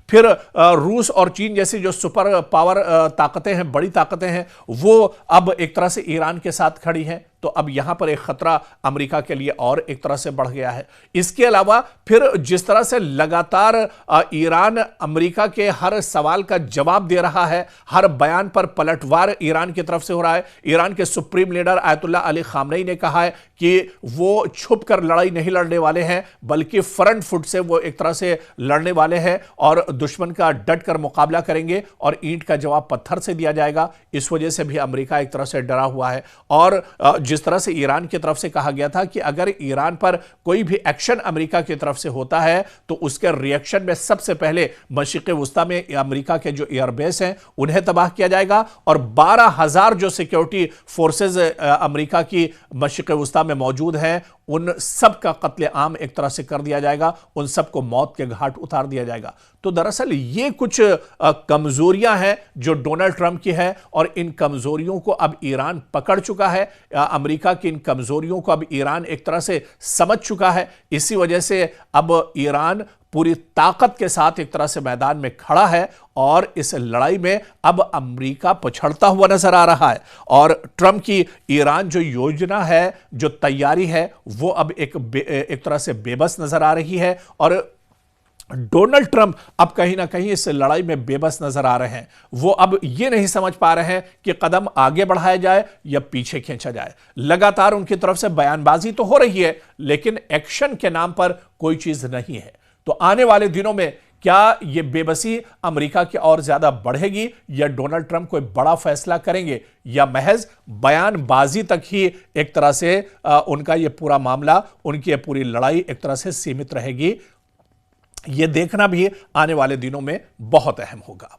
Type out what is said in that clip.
फिर रूस और चीन जैसी जो सुपर पावर ताकतें हैं, बड़ी ताकतें हैं, वो अब एक तरह से ईरान के साथ खड़ी हैं। तो अब यहां पर एक खतरा अमेरिका के लिए और एक तरह से बढ़ गया है। इसके अलावा फिर जिस तरह से लगातार ईरान अमेरिका के हर सवाल का जवाब दे रहा है, हर बयान पर पलटवार ईरान की तरफ से हो रहा है। ईरान के supreme leader Ayatollah Ali Khamenei ने कहा है कि वो छुप कर लड़ाई नहीं लड़ने वाले हैं, बल्कि फ्रंट फुट से वो एक तरह से लड़ने वाले हैं और दुश्मन का डट कर मुकाबला करेंगे और ईंट का जवाब पत्थर से दिया जाएगा। इस वजह से भी अमेरिका एक तरह से डरा हुआ है। और जिस तरह से ईरान की तरफ से कहा गया था कि अगर ईरान पर कोई भी एक्शन अमेरिका की तरफ से होता है तो उसके रिएक्शन में सबसे पहले मशरिक़ वुस्ता में अमेरिका के जो एयरबेस हैं उन्हें तबाह किया जाएगा और 12,000 जो सिक्योरिटी फोर्सेज अमेरिका की मशरिक़ वुस्ता में मौजूद हैं उन सब का कत्ले आम एक तरह से कर दिया जाएगा, उन सबको मौत के घाट उतार दिया जाएगा। तो दरअसल ये कुछ कमजोरियां हैं जो डोनाल्ड ट्रंप की है और इन कमजोरियों को अब ईरान पकड़ चुका है। अमेरिका की इन कमजोरियों को अब ईरान एक तरह से समझ चुका है। इसी वजह से अब ईरान पूरी ताकत के साथ एक तरह से मैदान में खड़ा है और इस लड़ाई में अब अमेरिका पछड़ता हुआ नजर आ रहा है। और ट्रंप की ईरान जो योजना है, जो तैयारी है, वो अब एक तरह से बेबस नजर आ रही है और डोनाल्ड ट्रंप अब कहीं ना कहीं इस लड़ाई में बेबस नजर आ रहे हैं। वो अब ये नहीं समझ पा रहे हैं कि कदम आगे बढ़ाया जाए या पीछे खींचा जाए। लगातार उनकी तरफ से बयानबाजी तो हो रही है, लेकिन एक्शन के नाम पर कोई चीज नहीं है। तो आने वाले दिनों में क्या यह बेबसी अमेरिका की और ज्यादा बढ़ेगी या डोनाल्ड ट्रंप कोई बड़ा फैसला करेंगे या महज बयानबाजी तक ही एक तरह से उनका यह पूरा मामला, उनकी यह पूरी लड़ाई एक तरह से सीमित रहेगी? यह देखना भी आने वाले दिनों में बहुत अहम होगा।